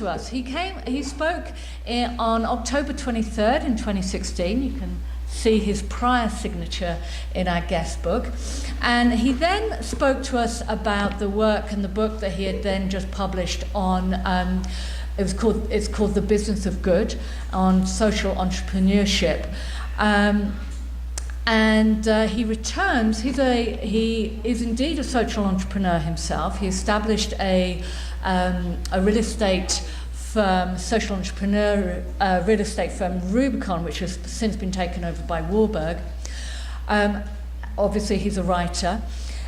to us. He spoke on October 23rd in 2016. You can see his prior signature in our guest book. And he then spoke to us about the work and the book that he had then just published on, it's called The Business of Good, on social entrepreneurship. He returns, he is indeed a social entrepreneur himself. He established a real estate firm, social entrepreneur real estate firm, Rubicon, which has since been taken over by Warburg. Obviously, he's a writer.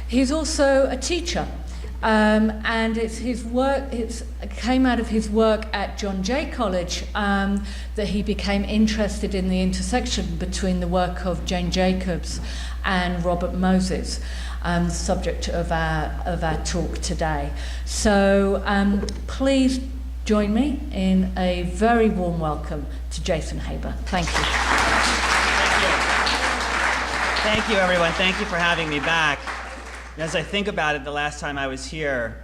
He's also a teacher. And it's his work, it came out of his work at John Jay College that he became interested in the intersection between the work of Jane Jacobs and Robert Moses, the subject of our talk today. So please join me in a very warm welcome to Jason Haber. Thank you. Thank you, everyone. Thank you for having me back. As I think about it, the last time I was here,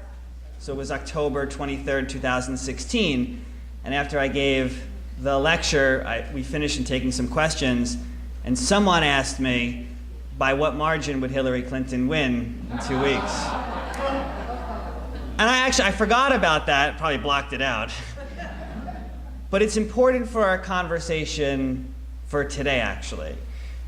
so it was October 23rd, 2016, and after I gave the lecture, we finished in taking some questions, and someone asked me, by what margin would Hillary Clinton win in 2 weeks? And I forgot about that, probably blocked it out. But it's important for our conversation for today, actually.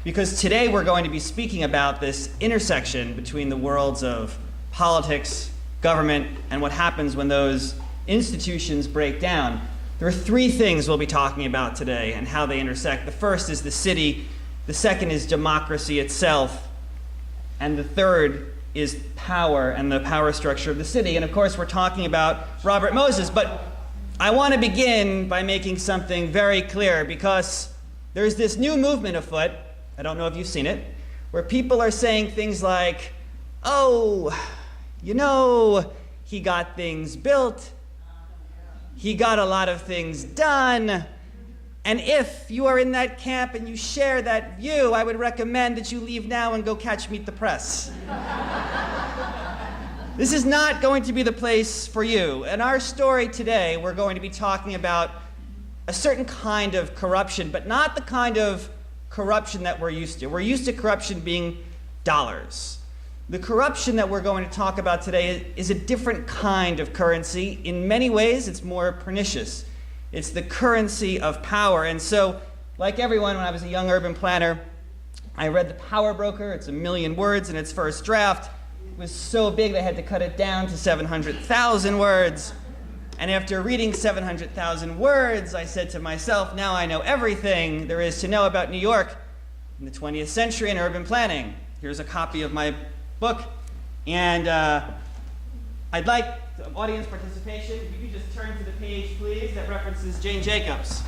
Because today we're going to be speaking about this intersection between the worlds of politics, government, and what happens when those institutions break down. There are three things we'll be talking about today and how they intersect. The first is the city, the second is democracy itself, and the third is power and the power structure of the city. And of course we're talking about Robert Moses, but I want to begin by making something very clear, because there's this new movement afoot, I don't know if you've seen it, where people are saying things like, oh, you know, he got things built, he got a lot of things done, and if you are in that camp and you share that view, I would recommend that you leave now and go catch Meet the Press. This is not going to be the place for you. In our story today, we're going to be talking about a certain kind of corruption, but not the kind of corruption that we're used to. We're used to corruption being dollars. The corruption that we're going to talk about today is a different kind of currency. In many ways, it's more pernicious. It's the currency of power. And so, like everyone, when I was a young urban planner, I read The Power Broker. It's 1 million words in its first draft. It was so big they had to cut it down to 700,000 words. And after reading 700,000 words, I said to myself, now I know everything there is to know about New York in the 20th century and urban planning. Here's a copy of my book. And I'd like audience participation. If you could just turn to the page, please, that references Jane Jacobs.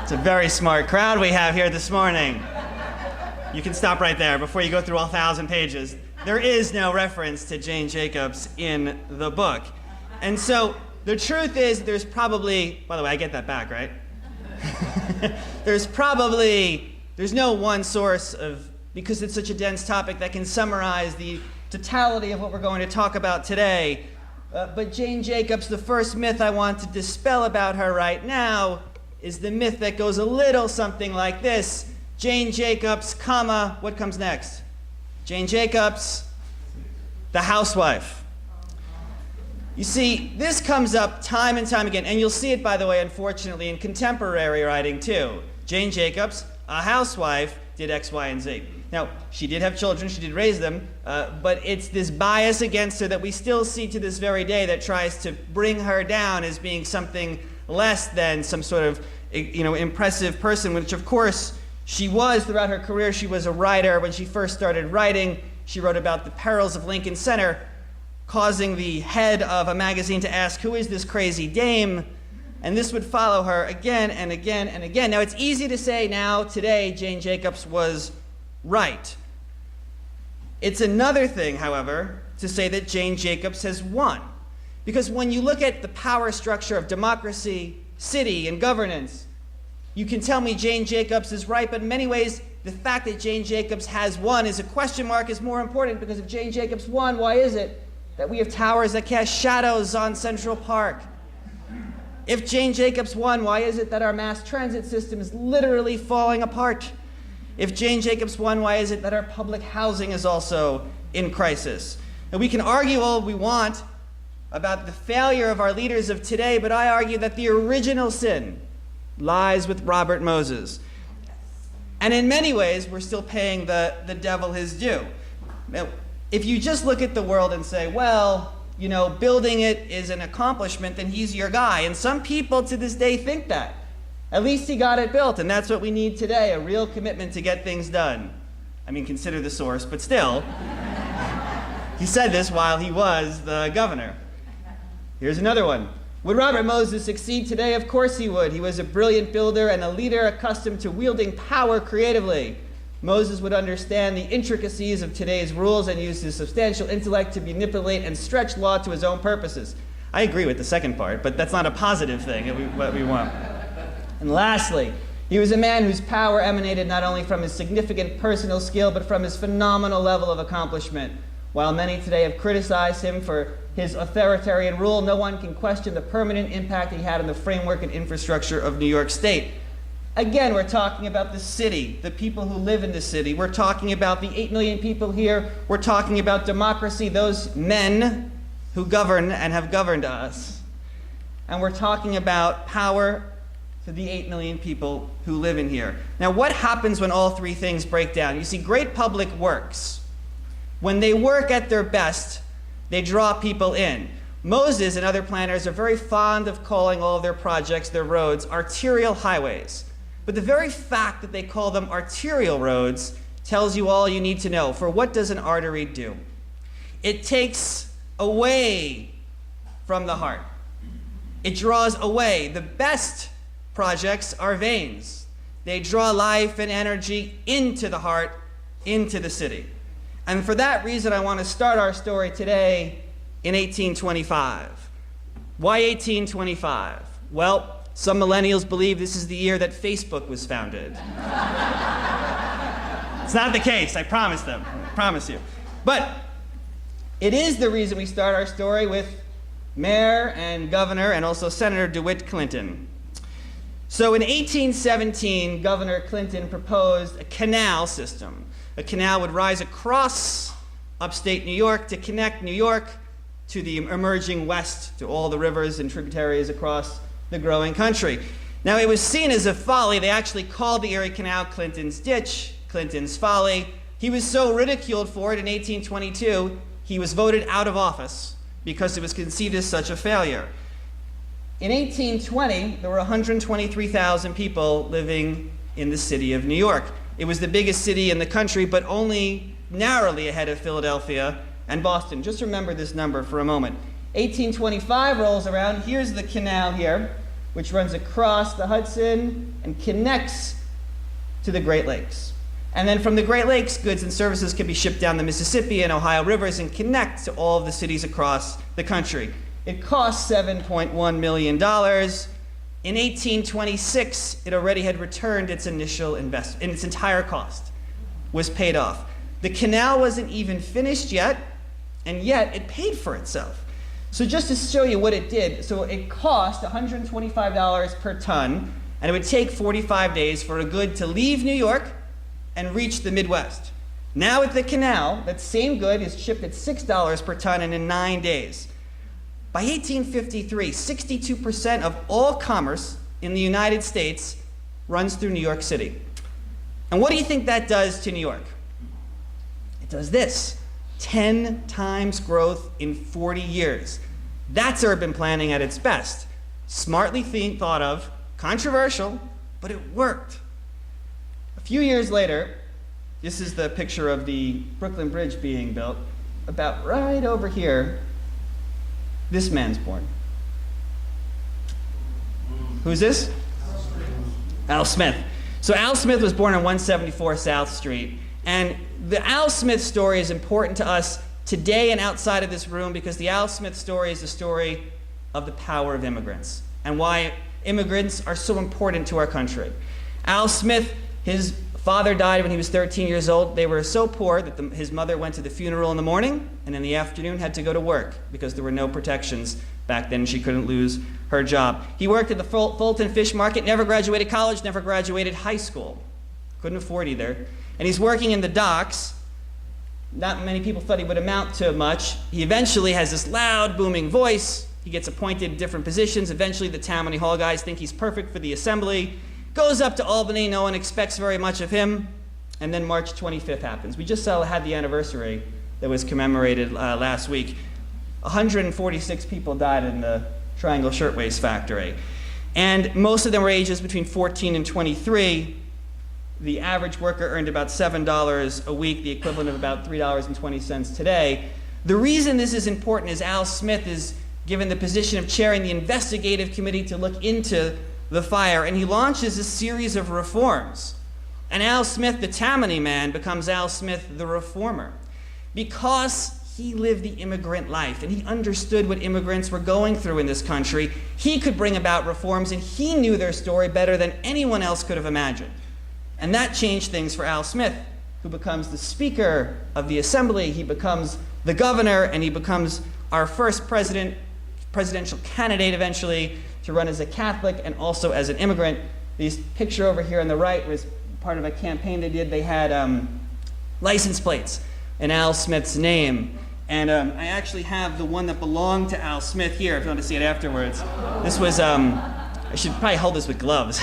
It's a very smart crowd we have here this morning. You can stop right there before you go through all 1,000 pages. There is no reference to Jane Jacobs in the book. And so the truth is there's probably, by the way, I get that back, right? There's no one source of, because it's such a dense topic, that can summarize the totality of what we're going to talk about today. But Jane Jacobs, the first myth I want to dispel about her right now is the myth that goes a little something like this. Jane Jacobs, comma, what comes next? Jane Jacobs, the housewife. You see, this comes up time and time again, and you'll see it, by the way, unfortunately, in contemporary writing too. Jane Jacobs, a housewife, did X, Y, and Z. Now, she did have children, she did raise them, but it's this bias against her that we still see to this very day that tries to bring her down as being something less than some sort of, impressive person, which of course she was throughout her career. She was a writer. When she first started writing, she wrote about the perils of Lincoln Center, causing the head of a magazine to ask, who is this crazy dame? And this would follow her again and again and again. Now, it's easy to say now, today, Jane Jacobs was right. It's another thing, however, to say that Jane Jacobs has won. Because when you look at the power structure of democracy, city, and governance, you can tell me Jane Jacobs is right, but in many ways, the fact that Jane Jacobs has won is a question mark is more important, because if Jane Jacobs won, why is it? that we have towers that cast shadows on Central Park? If Jane Jacobs won, why is it that our mass transit system is literally falling apart? If Jane Jacobs won, why is it that our public housing is also in crisis? And we can argue all we want about the failure of our leaders of today, but I argue that the original sin lies with Robert Moses. And in many ways, we're still paying the devil his due. Now, if you just look at the world and say, well, you know, building it is an accomplishment, then he's your guy. And some people to this day think that. At least he got it built, and that's what we need today, a real commitment to get things done. I mean, consider the source, but still. He said this while he was the governor. Here's another one. Would Robert Moses succeed today? Of course he would. He was a brilliant builder and a leader accustomed to wielding power creatively. Moses would understand the intricacies of today's rules and use his substantial intellect to manipulate and stretch law to his own purposes. I agree with the second part, but that's not a positive thing, what we want. And lastly, he was a man whose power emanated not only from his significant personal skill, but from his phenomenal level of accomplishment. While many today have criticized him for his authoritarian rule, no one can question the permanent impact he had on the framework and infrastructure of New York State. Again, we're talking about the city, the people who live in the city. We're talking about the 8 million people here. We're talking about democracy, those men who govern and have governed us. And we're talking about power to the 8 million people who live in here. Now, what happens when all three things break down? You see, great public works, when they work at their best, they draw people in. Moses and other planners are very fond of calling all of their projects, their roads, arterial highways. But the very fact that they call them arterial roads tells you all you need to know. For what does an artery do? It takes away from the heart. It draws away. The best projects are veins. They draw life and energy into the heart, into the city. And for that reason, I want to start our story today in 1825. Why 1825? Well, some millennials believe this is the year that Facebook was founded. It's not the case, I promise them. I promise you. But it is the reason we start our story with Mayor and Governor and also Senator DeWitt Clinton. So in 1817, Governor Clinton proposed a canal system. A canal would rise across upstate New York to connect New York to the emerging West, to all the rivers and tributaries across the growing country. Now, it was seen as a folly. They actually called the Erie Canal Clinton's Ditch, Clinton's Folly. He was so ridiculed for it in 1822, he was voted out of office because it was conceived as such a failure. In 1820, there were 123,000 people living in the city of New York. It was the biggest city in the country, but only narrowly ahead of Philadelphia and Boston. Just remember this number for a moment. 1825 rolls around. Here's the canal here, which runs across the Hudson and connects to the Great Lakes. And then from the Great Lakes, goods and services can be shipped down the Mississippi and Ohio rivers and connect to all of the cities across the country. It cost $7.1 million. In 1826, it already had returned its initial investment, and its entire cost was paid off. The canal wasn't even finished yet, and yet it paid for itself. So just to show you what it did, so it cost $125 per ton, and it would take 45 days for a good to leave New York and reach the Midwest. Now with the canal, that same good is shipped at $6 per ton and in 9 days. By 1853, 62% of all commerce in the United States runs through New York City. And what do you think that does to New York? It does this: 10 times growth in 40 years. That's urban planning at its best. Smartly thought of, controversial, but it worked. A few years later, this is the picture of the Brooklyn Bridge being built. About right over here, this man's born. Who's this? Al Smith. So Al Smith was born on 174 South Street. And the Al Smith story is important to us today and outside of this room because the Al Smith story is the story of the power of immigrants and why immigrants are so important to our country. Al Smith, his Father died when he was 13 years old. They were so poor that his mother went to the funeral in the morning and in the afternoon had to go to work because there were no protections back then. She couldn't lose her job. He worked at the Fulton Fish Market, never graduated college, never graduated high school. Couldn't afford either. And he's working in the docks. Not many people thought he would amount to much. He eventually has this loud, booming voice. He gets appointed in different positions. Eventually, the Tammany Hall guys think he's perfect for the assembly. Goes up to Albany. No one expects very much of him. And then March 25th happens. We just had the anniversary that was commemorated last week. 146 people died in the Triangle Shirtwaist Factory. And most of them were ages between 14 and 23. The average worker earned about $7 a week, the equivalent of about $3.20 today. The reason this is important is Al Smith is given the position of chairing the investigative committee to look into the fire, and he launches a series of reforms. And Al Smith, the Tammany man, becomes Al Smith, the reformer, because he lived the immigrant life, and he understood what immigrants were going through in this country. He could bring about reforms, and he knew their story better than anyone else could have imagined. And that changed things for Al Smith, who becomes the Speaker of the Assembly. He becomes the governor, and he becomes our first presidential candidate eventually to run as a Catholic and also as an immigrant. This picture over here on the right was part of a campaign they did. They had license plates in Al Smith's name. And I actually have the one that belonged to Al Smith here, if you want to see it afterwards. This was, I should probably hold this with gloves.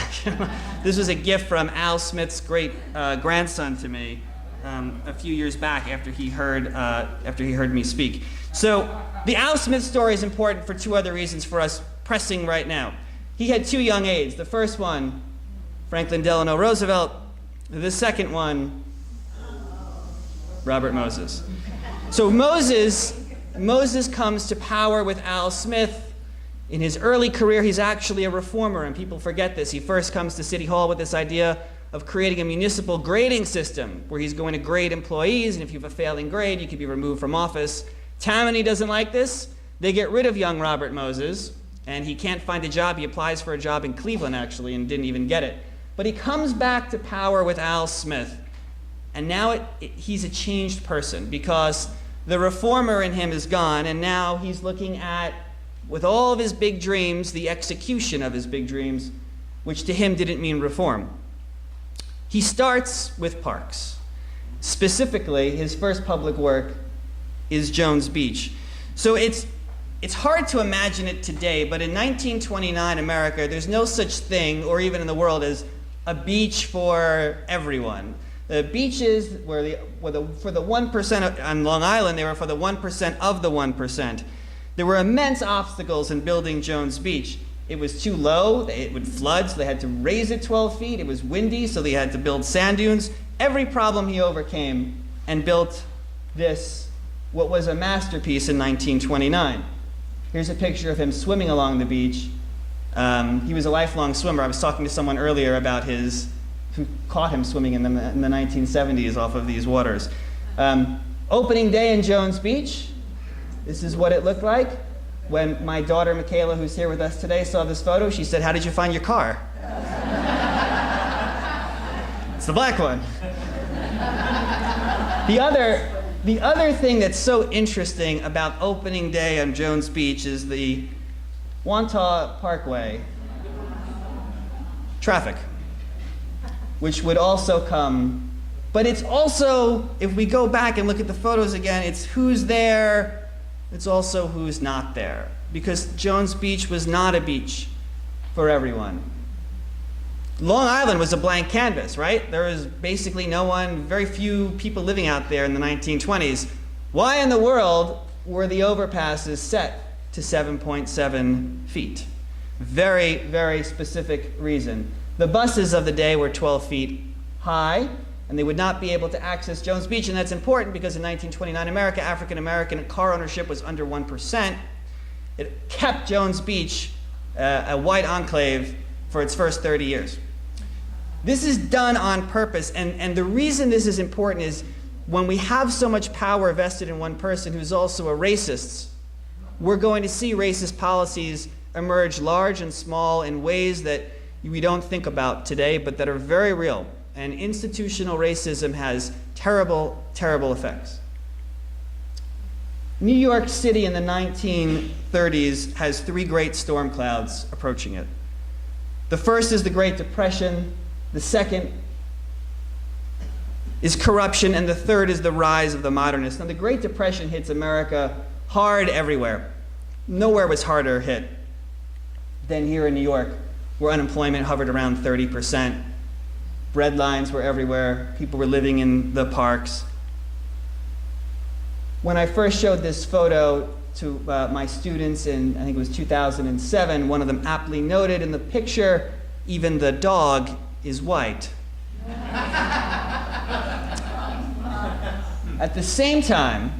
This was a gift from Al Smith's great grandson to me a few years back after he heard me speak. So the Al Smith story is important for two other reasons for us pressing right now. He had two young aides. The first one, Franklin Delano Roosevelt. The second one, Robert Moses. So Moses comes to power with Al Smith. In his early career, he's actually a reformer, and people forget this. He first comes to City Hall with this idea of creating a municipal grading system where he's going to grade employees, and if you have a failing grade, you can be removed from office. Tammany doesn't like this. They get rid of young Robert Moses, and he can't find a job. He applies for a job in Cleveland, actually, and didn't even get it. But he comes back to power with Al Smith, and now he's a changed person because the reformer in him is gone, and now he's looking at, with all of his big dreams, the execution of his big dreams, which to him didn't mean reform. He starts with parks. Specifically, his first public work is Jones Beach. So it's hard to imagine it today, but in 1929 America, there's no such thing, or even in the world, as a beach for everyone. The beaches were for the 1% on Long Island, they were for the 1% of the 1%. There were immense obstacles in building Jones Beach. It was too low, it would flood, so they had to raise it 12 feet. It was windy, so they had to build sand dunes. Every problem he overcame and built this, what was a masterpiece in 1929. Here's a picture of him swimming along the beach. He was a lifelong swimmer. I was talking to someone earlier about who caught him swimming in the 1970s off of these waters. Opening day in Jones Beach. This is what it looked like. When my daughter, Michaela, who's here with us today, saw this photo, she said, "How did you find your car?" It's the black one. The other thing that's so interesting about opening day on Jones Beach is the Wantagh Parkway traffic, which would also come. But it's also, if we go back and look at the photos again, it's who's there. It's also who's not there, because Jones Beach was not a beach for everyone. Long Island was a blank canvas, right? There was basically no one, very few people living out there in the 1920s. Why in the world were the overpasses set to 7.7 feet? Very, very specific reason. The buses of the day were 12 feet high, and they would not be able to access Jones Beach, and that's important because in 1929 America, African-American car ownership was under 1%. It kept Jones Beach a white enclave for its first 30 years. This is done on purpose, and the reason this is important is when we have so much power vested in one person who's also a racist, we're going to see racist policies emerge large and small in ways that we don't think about today, but that are very real. and institutional racism has terrible, terrible effects. New York City in the 1930s has three great storm clouds approaching it. The first is the Great Depression, the second is corruption, and the third is the rise of the modernists. Now, the Great Depression hits America hard everywhere. Nowhere was harder hit than here in New York, where unemployment hovered around 30%. Bread lines were everywhere. People were living in the parks. When I first showed this photo to my students in, I think it was 2007, one of them aptly noted in the picture, even the dog is white. At the same time,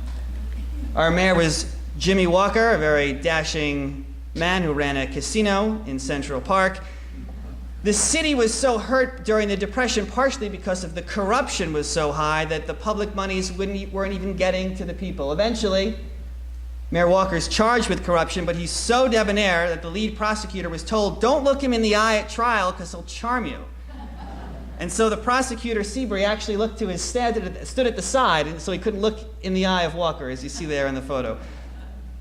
our mayor was Jimmy Walker, a very dashing man who ran a casino in Central Park. The city was so hurt during the Depression, partially because of the corruption was so high that the public monies weren't even getting to the people. Eventually, Mayor Walker's charged with corruption, but he's so debonair that the lead prosecutor was told, don't look him in the eye at trial because he'll charm you. And so the prosecutor, Seabury, actually looked to his stood at the side, and so he couldn't look in the eye of Walker, as you see there in the photo.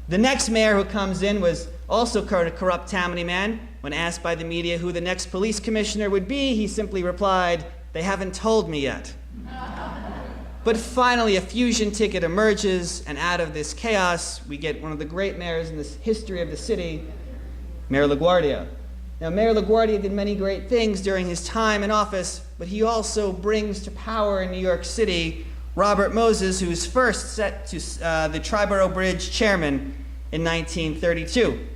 The next mayor who comes in was also a corrupt Tammany man. When asked by the media who the next police commissioner would be, he simply replied, they haven't told me yet. But finally, a fusion ticket emerges, and out of this chaos, we get one of the great mayors in the history of the city, Mayor LaGuardia. Now, Mayor LaGuardia did many great things during his time in office, but he also brings to power in New York City Robert Moses, who was first set to the Triborough Bridge chairman in 1932.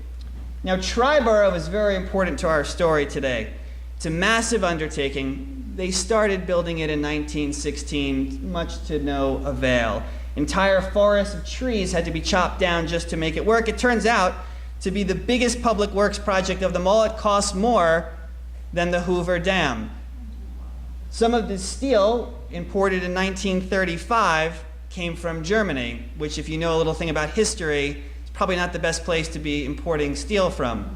Now, Triborough is very important to our story today. It's a massive undertaking. They started building it in 1916, much to no avail. Entire forests of trees had to be chopped down just to make it work. It turns out to be the biggest public works project of them all. It costs more than the Hoover Dam. Some of the steel imported in 1935 came from Germany, which, if you know a little thing about history, is probably not the best place to be importing steel from.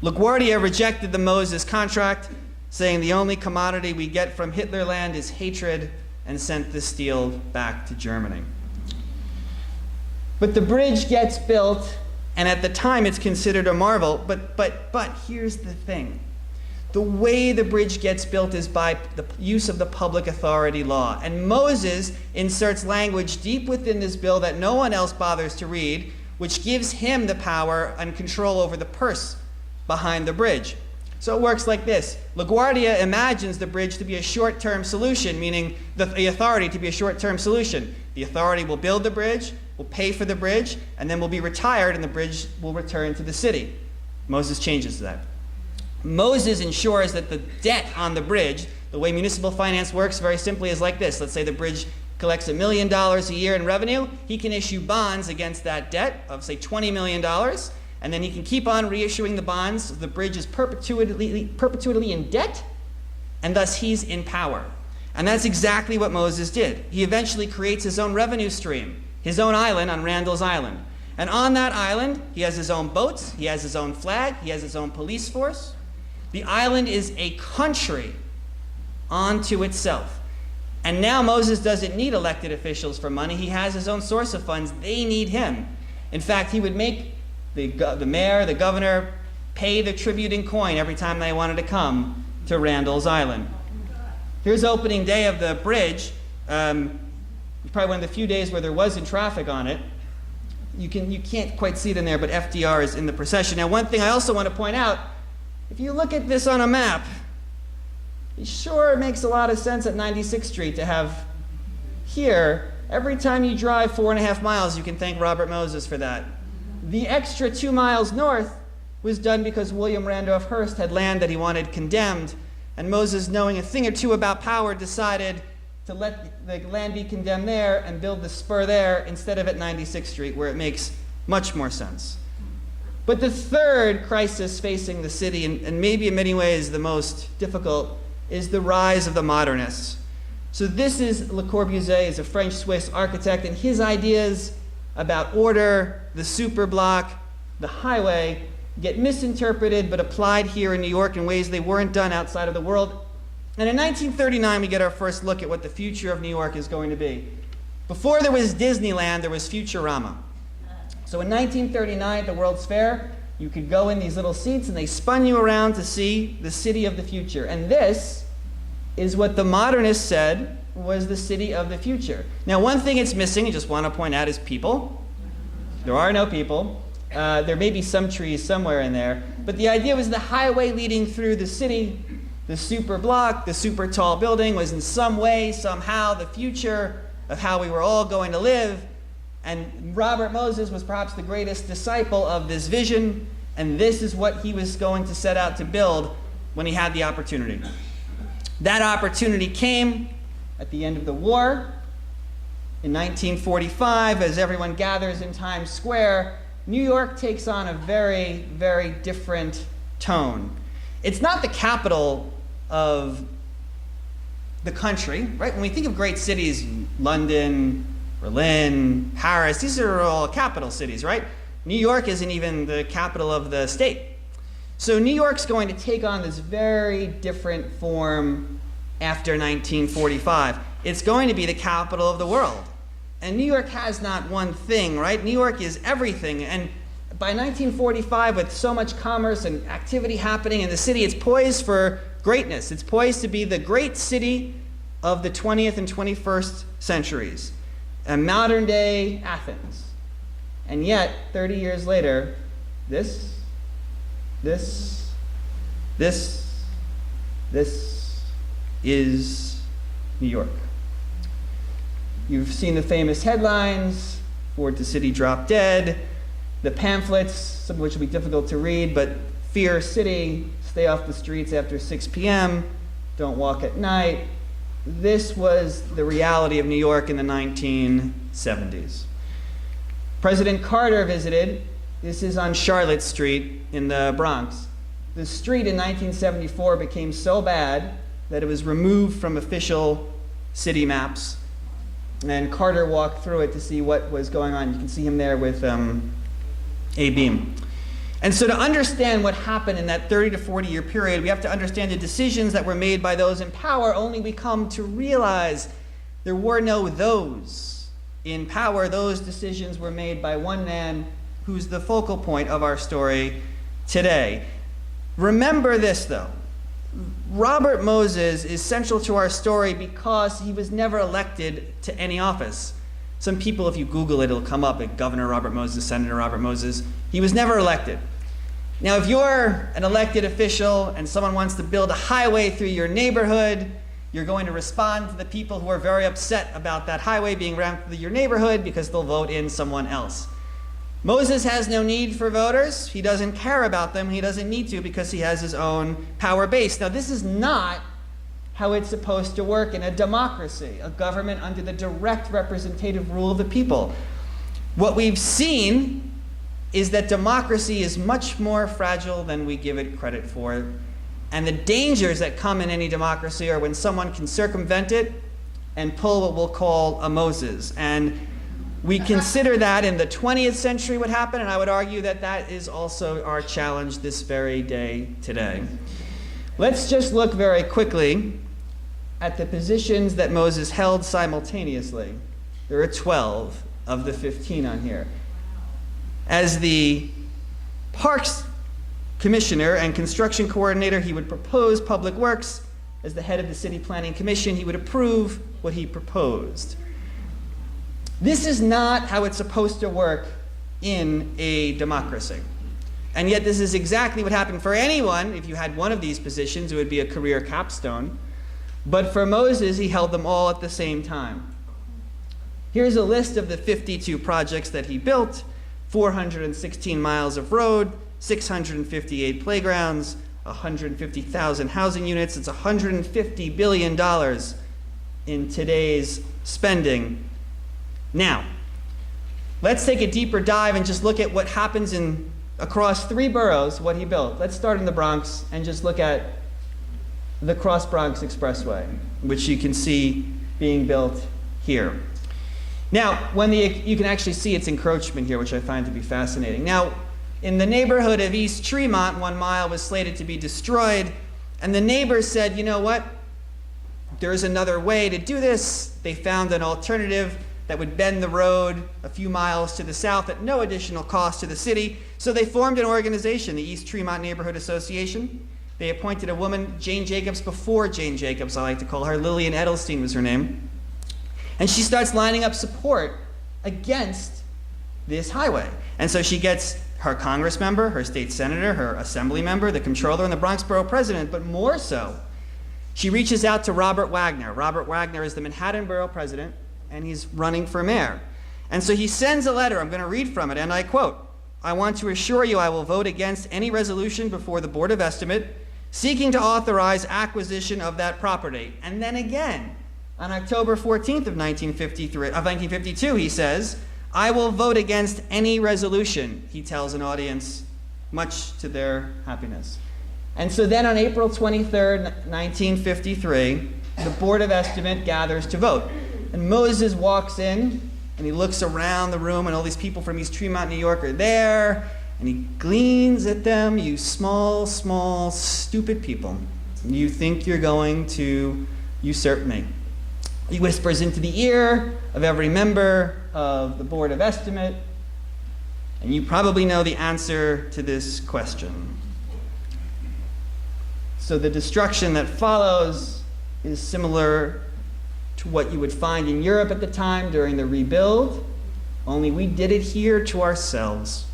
LaGuardia rejected the Moses contract, saying the only commodity we get from Hitlerland is hatred, and sent the steel back to Germany. But the bridge gets built, and at the time it's considered a marvel, but here's the thing. The way the bridge gets built is by the use of the public authority law. And Moses inserts language deep within this bill that no one else bothers to read, which gives him the power and control over the purse behind the bridge. So it works like this. LaGuardia imagines the bridge to be a short-term solution, meaning the authority to be a short-term solution. The authority will build the bridge, will pay for the bridge, and then will be retired, and the bridge will return to the city. Moses changes that. Moses ensures that the debt on the bridge, the way municipal finance works very simply is like this. Let's say the bridge collects $1 million a year in revenue. He can issue bonds against that debt of, say, $20 million, and then he can keep on reissuing the bonds. The bridge is perpetually in debt, and thus he's in power. And that's exactly what Moses did. He eventually creates his own revenue stream, his own island on Randall's Island. And on that island, he has his own boats, he has his own flag, he has his own police force. The island is a country unto itself. And now Moses doesn't need elected officials for money. He has his own source of funds. They need him. In fact, he would make the mayor, the governor, pay the tribute in coin every time they wanted to come to Randall's Island. Here's opening day of the bridge. Probably one of the few days where there wasn't traffic on it. You can't quite see it in there, but FDR is in the procession. Now, one thing I also want to point out, if you look at this on a map, it sure makes a lot of sense at 96th Street to have here, every time you drive 4.5 miles, you can thank Robert Moses for that. The extra 2 miles north was done because William Randolph Hearst had land that he wanted condemned, and Moses, knowing a thing or two about power, decided to let the land be condemned there and build the spur there instead of at 96th Street, where it makes much more sense. But the third crisis facing the city, and maybe in many ways the most difficult, is the rise of the modernists. So this is Le Corbusier, is a French-Swiss architect, and his ideas about order, the superblock, the highway, get misinterpreted but applied here in New York in ways they weren't done outside of the world. And in 1939, we get our first look at what the future of New York is going to be. Before there was Disneyland, there was Futurama. So in 1939 at the World's Fair, you could go in these little seats and they spun you around to see the city of the future. And this is what the modernists said was the city of the future. Now, one thing it's missing, I just want to point out, is people. There are no people. There may be some trees somewhere in there. But the idea was the highway leading through the city, the super block, the super tall building, was in some way, somehow, the future of how we were all going to live. And Robert Moses was perhaps the greatest disciple of this vision, and this is what he was going to set out to build when he had the opportunity. That opportunity came at the end of the war. In 1945, as everyone gathers in Times Square, New York takes on a very, very different tone. It's not the capital of the country, right? When we think of great cities, London, Berlin, Paris, these are all capital cities, right? New York isn't even the capital of the state. So New York's going to take on this very different form after 1945. It's going to be the capital of the world. And New York has not one thing, right? New York is everything. And by 1945, with so much commerce and activity happening in the city, it's poised for greatness. It's poised to be the great city of the 20th and 21st centuries, a modern-day Athens. And yet, 30 years later, this is New York. You've seen the famous headlines, Ford to City Drop Dead, the pamphlets, some of which will be difficult to read, but Fear City, stay off the streets after 6 p.m., don't walk at night. This was the reality of New York in the 1970s. President Carter visited. This is on Charlotte Street in the Bronx. The street in 1974 became so bad that it was removed from official city maps. And Carter walked through it to see what was going on. You can see him there with a beam. And so to understand what happened in that 30 to 40 year period, we have to understand the decisions that were made by those in power. Only we come to realize there were no those in power. Those decisions were made by one man who's the focal point of our story today. Remember this, though. Robert Moses is central to our story because he was never elected to any office. Some people, if you Google it, it'll come up at Governor Robert Moses, Senator Robert Moses. He was never elected. Now, if you're an elected official and someone wants to build a highway through your neighborhood, you're going to respond to the people who are very upset about that highway being ran through your neighborhood because they'll vote in someone else. Moses has no need for voters. He doesn't care about them. He doesn't need to because he has his own power base. Now, this is not how it's supposed to work in a democracy, a government under the direct representative rule of the people. What we've seen is that democracy is much more fragile than we give it credit for. And the dangers that come in any democracy are when someone can circumvent it and pull what we'll call a Moses. And we consider that in the 20th century what happened, and I would argue that that is also our challenge this very day today. Let's just look very quickly at the positions that Moses held simultaneously. There are 12 of the 15 on here. As the Parks Commissioner and Construction Coordinator, he would propose public works. As the head of the City Planning Commission, he would approve what he proposed. This is not how it's supposed to work in a democracy. And yet this is exactly what happened for anyone. If you had one of these positions, it would be a career capstone. But for Moses, he held them all at the same time. Here's a list of the 52 projects that he built: 416 miles of road, 658 playgrounds, 150,000 housing units. It's $150 billion in today's spending. Now, let's take a deeper dive and just look at what happens across 3 boroughs, what he built. Let's start in the Bronx and just look at the Cross Bronx Expressway, which you can see being built here. Now, you can actually see its encroachment here, which I find to be fascinating. Now, in the neighborhood of East Tremont, 1 mile was slated to be destroyed, and the neighbors said, you know what? there is another way to do this. They found an alternative that would bend the road a few miles to the south at no additional cost to the city. So they formed an organization, the East Tremont Neighborhood Association. They appointed a woman, Jane Jacobs, before Jane Jacobs, I like to call her. Lillian Edelstein was her name. And she starts lining up support against this highway. And so she gets her Congress member, her state senator, her assembly member, the comptroller, and the Bronx Borough president. But more so, she reaches out to Robert Wagner. Robert Wagner is the Manhattan Borough president, and he's running for mayor. And so he sends a letter. I'm going to read from it, and I quote, "I want to assure you I will vote against any resolution before the Board of Estimate seeking to authorize acquisition of that property." And then again, on October 14th of 1952, he says, "I will vote against any resolution," he tells an audience, much to their happiness. And so then on April 23rd, 1953, the Board of Estimate gathers to vote. And Moses walks in, and he looks around the room, and all these people from East Tremont, New York are there, and he gleans at them, "You small, small, stupid people. You think you're going to usurp me." He whispers into the ear of every member of the Board of Estimate, and you probably know the answer to this question. So the destruction that follows is similar to what you would find in Europe at the time during the rebuild, only we did it here to ourselves.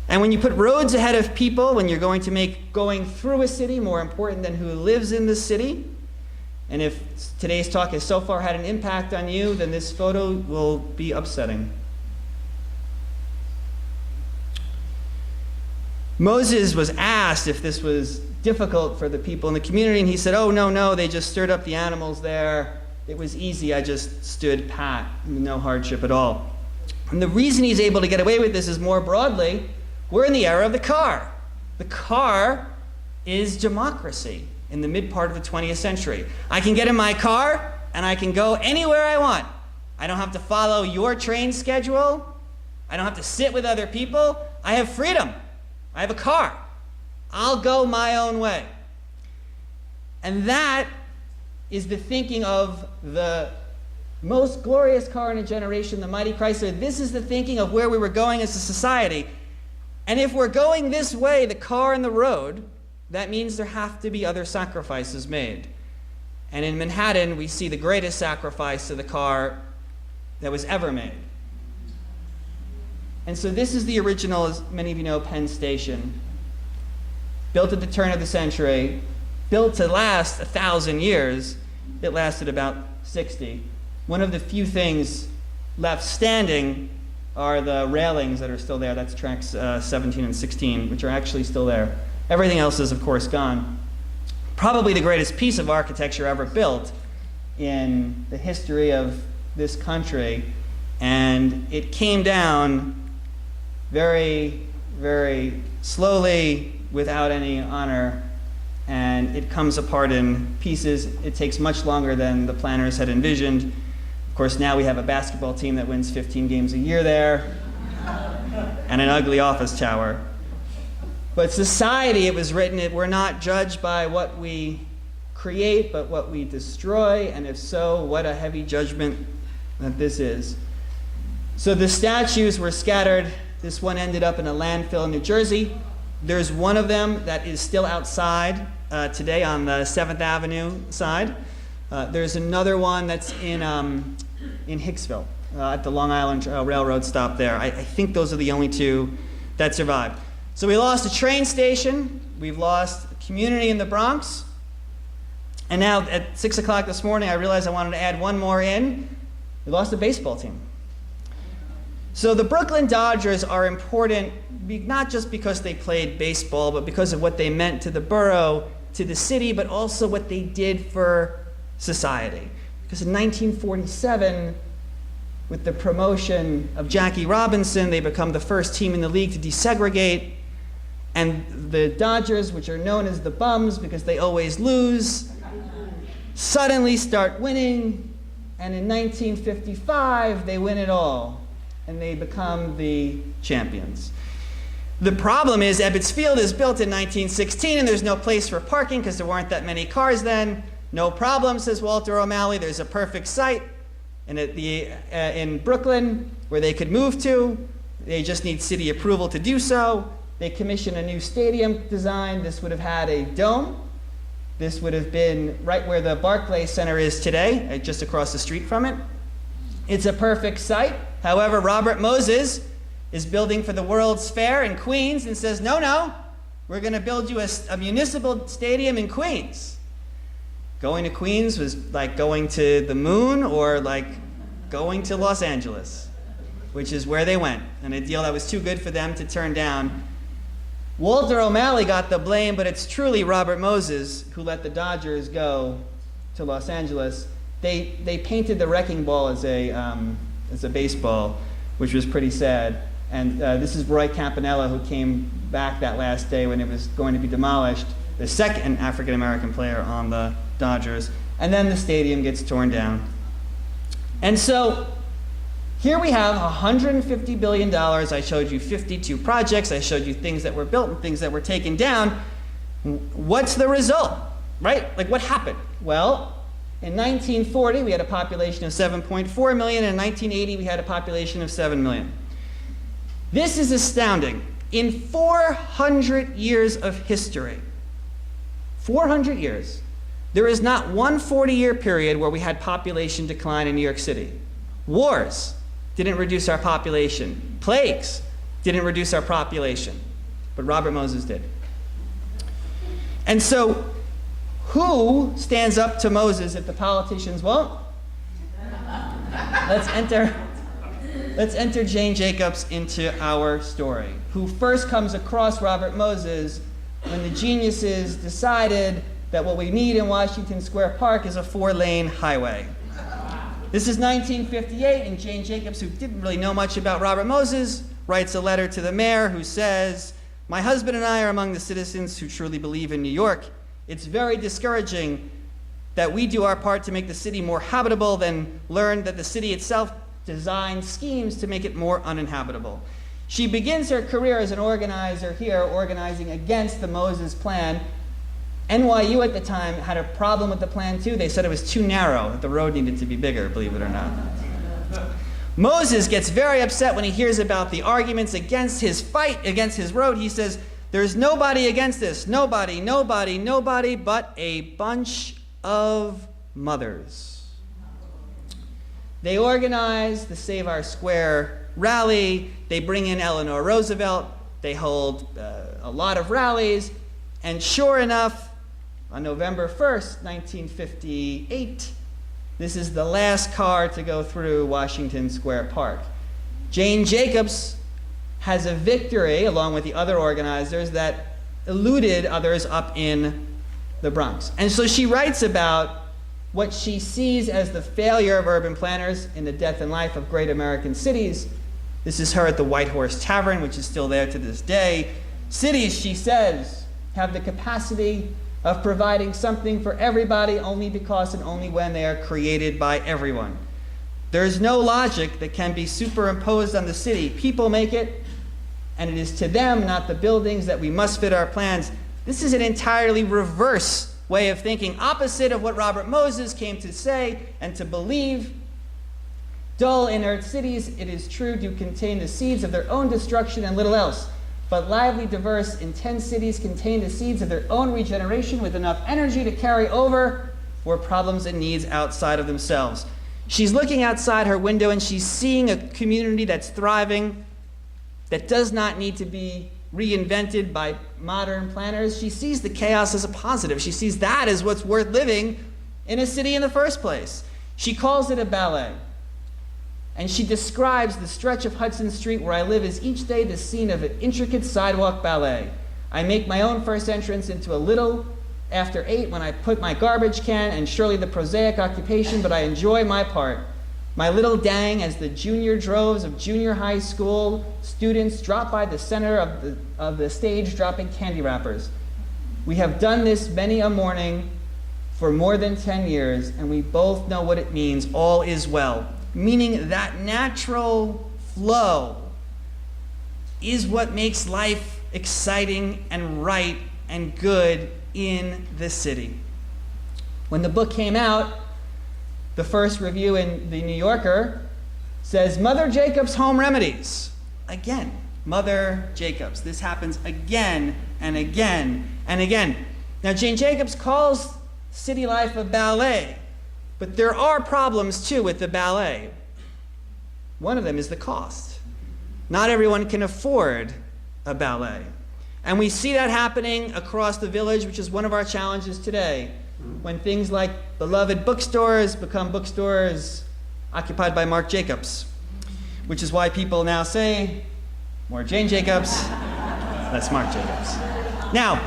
And when you put roads ahead of people, when you're going to make going through a city more important than who lives in the city, and if today's talk has so far had an impact on you, then this photo will be upsetting. Moses was asked if this was difficult for the people in the community, and he said, "Oh, no, they just stirred up the animals there. It was easy. I just stood pat, no hardship at all." And the reason he's able to get away with this is more broadly, we're in the era of the car. The car is democracy in the mid part of the 20th century. I can get in my car and I can go anywhere I want. I don't have to follow your train schedule. I don't have to sit with other people. I have freedom. I have a car. I'll go my own way. And that is the thinking of the most glorious car in a generation, the mighty Chrysler. This is the thinking of where we were going as a society. And if we're going this way, the car and the road, that means there have to be other sacrifices made. And in Manhattan, we see the greatest sacrifice to the car that was ever made. And so this is the original, as many of you know, Penn Station. Built at the turn of the century, built to last 1,000 years. It lasted about 60. One of the few things left standing are the railings that are still there. That's tracks 17 and 16, which are actually still there. Everything else is, of course, gone. Probably the greatest piece of architecture ever built in the history of this country. And it came down very, very slowly, without any honor, and it comes apart in pieces. It takes much longer than the planners had envisioned. Of course, now we have a basketball team that wins 15 games a year there, and an ugly office tower. But society, it was written, we're not judged by what we create, but what we destroy, and if so, what a heavy judgment that this is. So the statues were scattered. This one ended up in a landfill in New Jersey. There's one of them that is still outside today on the 7th Avenue side. There's another one that's in Hicksville at the Long Island Railroad stop there. I think those are the only two that survived. So we lost a train station. We've lost a community in the Bronx. And now at 6 o'clock this morning, I realized I wanted to add one more in. We lost a baseball team. So the Brooklyn Dodgers are important, not just because they played baseball, but because of what they meant to the borough, to the city, but also what they did for society. Because in 1947, with the promotion of Jackie Robinson, they become the first team in the league to desegregate. And the Dodgers, which are known as the Bums because they always lose, suddenly start winning. And in 1955, they win it all. And they become the champions. The problem is Ebbets Field is built in 1916, and there's no place for parking because there weren't that many cars then. No problem, says Walter O'Malley. There's a perfect site in Brooklyn where they could move to. They just need city approval to do so. They commissioned a new stadium design. This would have had a dome. This would have been right where the Barclays Center is today, just across the street from it. It's a perfect site. However, Robert Moses is building for the World's Fair in Queens and says, no, we're going to build you a municipal stadium in Queens. Going to Queens was like going to the moon or like going to Los Angeles, which is where they went, and a deal that was too good for them to turn down. Walter O'Malley got the blame, but it's truly Robert Moses who let the Dodgers go to Los Angeles. They painted the wrecking ball as a baseball, which was pretty sad. And this is Roy Campanella, who came back that last day when it was going to be demolished, the second African-American player on the Dodgers. And then the stadium gets torn down. And so here we have $150 billion. I showed you 52 projects. I showed you things that were built and things that were taken down. What's the result, right? Like, what happened? Well, in 1940, we had a population of 7.4 million. In 1980, we had a population of 7 million. This is astounding. In 400 years of history, 400 years, there is not one 40-year period where we had population decline in New York City. Wars didn't reduce our population. Plagues didn't reduce our population. But Robert Moses did. And so, who stands up to Moses if the politicians won't? Let's enter Jane Jacobs into our story, who first comes across Robert Moses when the geniuses decided that what we need in Washington Square Park is a 4-lane highway. This is 1958, and Jane Jacobs, who didn't really know much about Robert Moses, writes a letter to the mayor who says, "My husband and I are among the citizens who truly believe in New York. It's very discouraging that we do our part to make the city more habitable, then learn that the city itself designed schemes to make it more uninhabitable." She begins her career as an organizer here, organizing against the Moses plan. NYU at the time had a problem with the plan too. They said it was too narrow, that the road needed to be bigger, believe it or not. Moses gets very upset when he hears about the arguments against his fight, against his road. He says, "There's nobody against this, nobody but a bunch of mothers." They organize the Save Our Square rally. They bring in Eleanor Roosevelt. They hold a lot of rallies. And sure enough, on November 1st, 1958, this is the last car to go through Washington Square Park. Jane Jacobs has a victory, along with the other organizers, that eluded others up in the Bronx. And so she writes about what she sees as the failure of urban planners in the death and life of great American cities. This is her at the White Horse Tavern, which is still there to this day. Cities, she says, have the capacity of providing something for everybody only because and only when they are created by everyone. There is no logic that can be superimposed on the city. People make it, and it is to them, not the buildings, that we must fit our plans. This is an entirely reverse way of thinking, opposite of what Robert Moses came to say and to believe. Dull, inert cities, it is true, do contain the seeds of their own destruction and little else. But lively, diverse, intense cities contain the seeds of their own regeneration with enough energy to carry over for problems and needs outside of themselves. She's looking outside her window and she's seeing a community that's thriving, that does not need to be reinvented by modern planners. She sees the chaos as a positive. She sees that as what's worth living in a city in the first place. She calls it a ballet. And she describes the stretch of Hudson Street where I live as each day the scene of an intricate sidewalk ballet. I make my own first entrance into a little after 8 when I put my garbage can, and surely the prosaic occupation, but I enjoy my part. My little dang as the junior droves of junior high school students drop by the center of the stage dropping candy wrappers. We have done this many a morning for more than 10 years, and we both know what it means. All is well. Meaning that natural flow is what makes life exciting and right and good in the city. When the book came out, the first review in the New Yorker says, Mother Jacobs Home Remedies. Again, Mother Jacobs. This happens again and again and again. Now, Jane Jacobs calls city life a ballet, but there are problems too with the ballet. One of them is the cost. Not everyone can afford a ballet. And we see that happening across the village, which is one of our challenges today, when things like beloved bookstores become bookstores occupied by Mark Jacobs, which is why people now say, more Jane Jacobs, less Mark Jacobs. Now,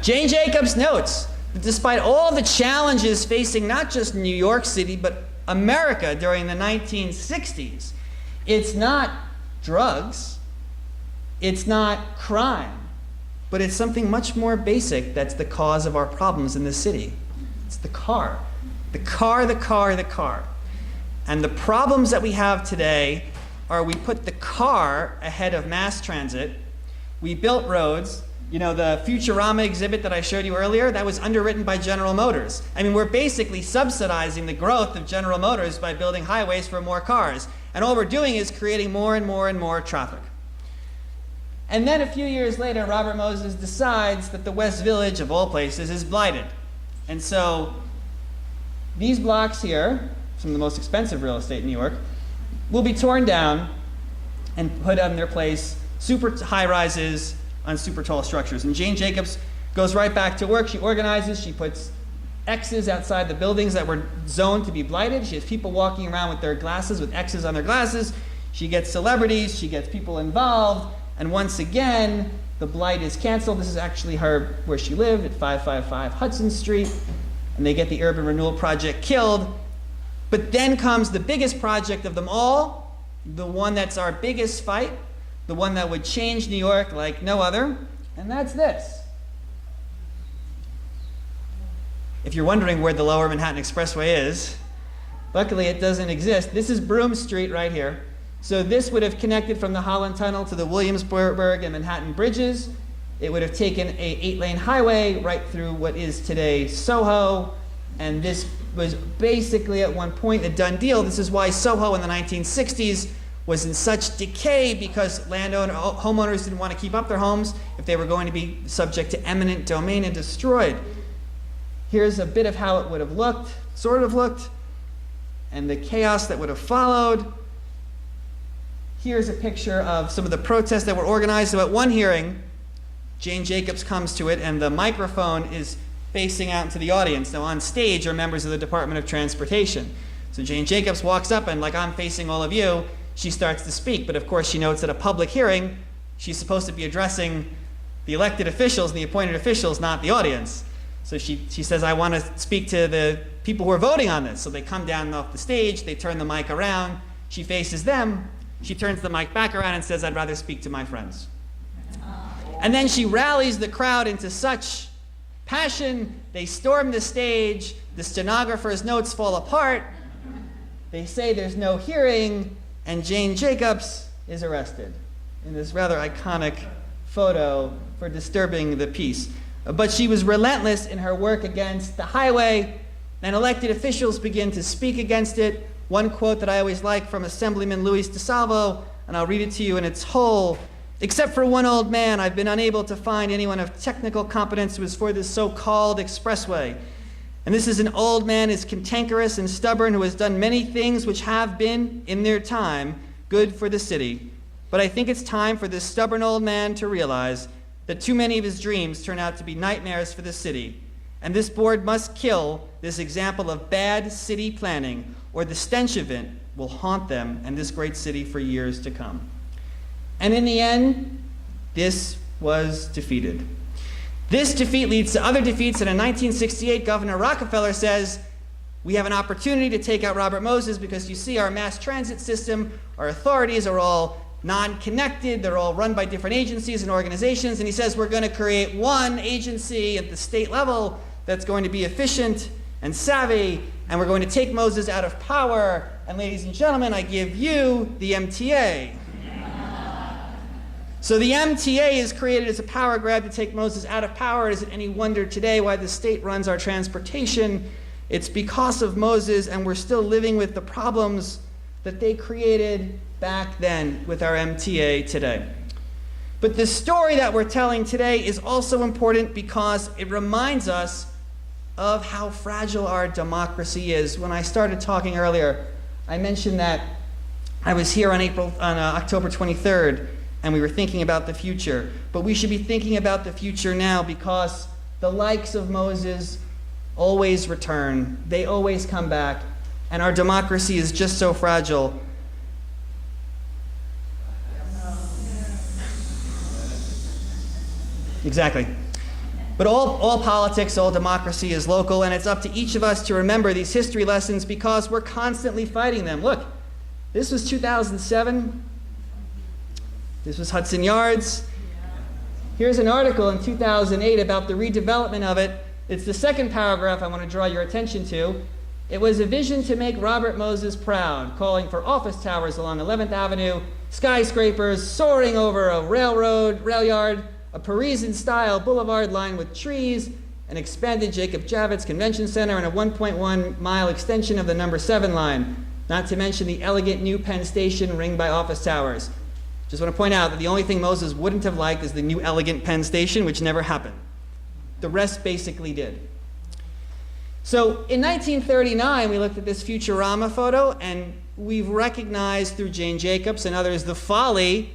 Jane Jacobs notes that despite all the challenges facing not just New York City, but America during the 1960s, it's not drugs, it's not crime, but it's something much more basic that's the cause of our problems in this city. It's the car. The car, the car, the car. And the problems that we have today are we put the car ahead of mass transit. We built roads. You know, the Futurama exhibit that I showed you earlier, that was underwritten by General Motors. I mean, we're basically subsidizing the growth of General Motors by building highways for more cars. And all we're doing is creating more and more and more traffic. And then a few years later, Robert Moses decides that the West Village, of all places, is blighted. And so these blocks here, some of the most expensive real estate in New York, will be torn down and put in their place super high-rises on super tall structures. And Jane Jacobs goes right back to work. She organizes, she puts X's outside the buildings that were zoned to be blighted. She has people walking around with their glasses, with X's on their glasses. She gets celebrities, she gets people involved, and once again, the blight is canceled. This is actually where she lived at 555 Hudson Street, and they get the Urban Renewal Project killed. But then comes the biggest project of them all, the one that's our biggest fight, the one that would change New York like no other, and that's this. If you're wondering where the Lower Manhattan Expressway is, luckily it doesn't exist. This is Broome Street right here. So this would have connected from the Holland Tunnel to the Williamsburg and Manhattan bridges. It would have taken an 8-lane highway right through what is today Soho, and this was basically at one point a done deal. This is why Soho in the 1960s was in such decay, because homeowners didn't want to keep up their homes if they were going to be subject to eminent domain and destroyed. Here's a bit of how it would have looked, sort of looked, and the chaos that would have followed. Here's a picture of some of the protests that were organized. So at one hearing, Jane Jacobs comes to it, and the microphone is facing out into the audience. Now on stage are members of the Department of Transportation. So Jane Jacobs walks up, and like I'm facing all of you, she starts to speak. But of course she notes at a public hearing, she's supposed to be addressing the elected officials and the appointed officials, not the audience. So she says, I want to speak to the people who are voting on this. So they come down off the stage, they turn the mic around, she faces them, she turns the mic back around and says, I'd rather speak to my friends. And then she rallies the crowd into such passion, they storm the stage, the stenographer's notes fall apart, they say there's no hearing, and Jane Jacobs is arrested in this rather iconic photo for disturbing the peace. But she was relentless in her work against the highway, and elected officials begin to speak against it. One quote that I always like from Assemblyman Luis DeSalvo, and I'll read it to you in its whole. Except for one old man, I've been unable to find anyone of technical competence who is for this so-called expressway. And this is an old man who is cantankerous and stubborn, who has done many things which have been, in their time, good for the city. But I think it's time for this stubborn old man to realize that too many of his dreams turn out to be nightmares for the city. And this board must kill this example of bad city planning, or the stench of it will haunt them and this great city for years to come. And in the end, this was defeated. This defeat leads to other defeats, and in 1968, Governor Rockefeller says, we have an opportunity to take out Robert Moses because you see our mass transit system, our authorities are all non-connected, they're all run by different agencies and organizations, and he says we're going to create one agency at the state level that's going to be efficient and savvy, and we're going to take Moses out of power, and ladies and gentlemen, I give you the MTA. So the MTA is created as a power grab to take Moses out of power. Is it any wonder today why the state runs our transportation? It's because of Moses, and we're still living with the problems that they created back then with our MTA today. But the story that we're telling today is also important because it reminds us of how fragile our democracy is. When I started talking earlier, I mentioned that I was here on October 23rd, and we were thinking about the future. But we should be thinking about the future now because the likes of Moses always return. They always come back. And our democracy is just so fragile. Exactly. But all politics, all democracy is local, and it's up to each of us to remember these history lessons because we're constantly fighting them. Look, this was 2007. This was Hudson Yards. Here's an article in 2008 about the redevelopment of it. It's the second paragraph I want to draw your attention to. It was a vision to make Robert Moses proud, calling for office towers along 11th Avenue, skyscrapers soaring over a rail yard, a Parisian-style boulevard lined with trees, an expanded Jacob Javits Convention Center, and a 1.1-mile extension of the number 7 line, not to mention the elegant new Penn Station ringed by office towers. Just want to point out that the only thing Moses wouldn't have liked is the new elegant Penn Station, which never happened. The rest basically did. So in 1939, we looked at this Futurama photo, and we've recognized through Jane Jacobs and others the folly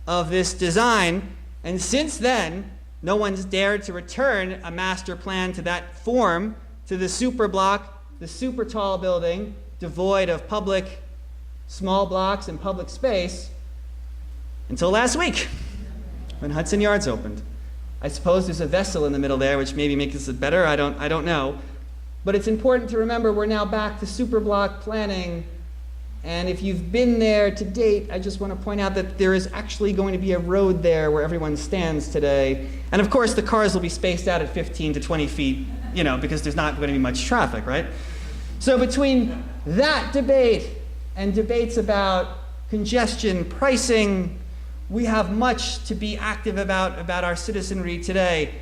of this design. And since then, no one's dared to return a master plan to that form, to the super block, the super tall building, devoid of public small blocks and public space, until last week, when Hudson Yards opened. I suppose there's a vessel in the middle there, which maybe makes it better. I don't know. But it's important to remember we're now back to super block planning. And if you've been there to date, I just want to point out that there is actually going to be a road there where everyone stands today. And of course, the cars will be spaced out at 15 to 20 feet, because there's not going to be much traffic, right? So between that debate and debates about congestion, pricing, we have much to be active about our citizenry today.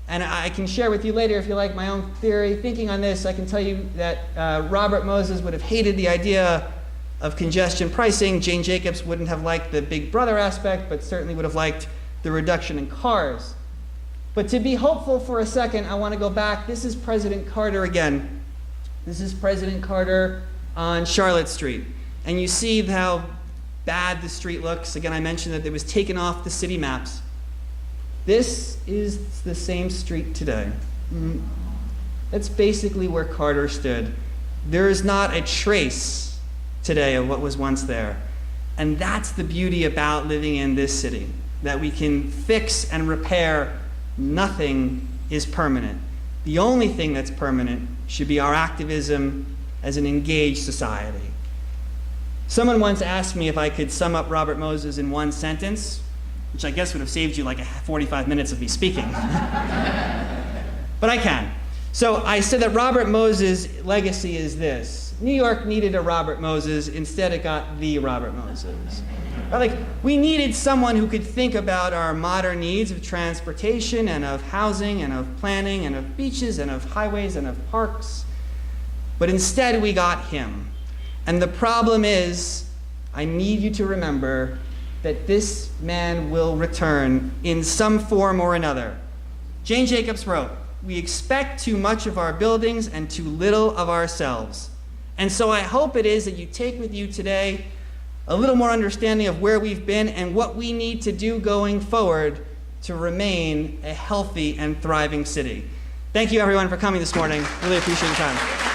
And I can share with you later, if you like, my own theory. Thinking on this, I can tell you that Robert Moses would have hated the idea of congestion pricing. Jane Jacobs wouldn't have liked the Big Brother aspect, but certainly would have liked the reduction in cars. But to be hopeful for a second, I want to go back. This is President Carter again. This is President Carter on Charlotte Street. And you see how bad the street looks. Again, I mentioned that it was taken off the city maps. This is the same street today. That's basically where Carter stood. There is not a trace today of what was once there. And that's the beauty about living in this city, that we can fix and repair. Nothing is permanent. The only thing that's permanent should be our activism as an engaged society. Someone once asked me if I could sum up Robert Moses in one sentence, which I guess would have saved you like 45 minutes of me speaking. But I can. So I said that Robert Moses' legacy is this. New York needed a Robert Moses. Instead, it got the Robert Moses. We needed someone who could think about our modern needs of transportation and of housing and of planning and of beaches and of highways and of parks. But instead, we got him. And the problem is, I need you to remember that this man will return in some form or another. Jane Jacobs wrote, "We expect too much of our buildings and too little of ourselves." And so I hope it is that you take with you today a little more understanding of where we've been and what we need to do going forward to remain a healthy and thriving city. Thank you, everyone, for coming this morning. Really appreciate your time.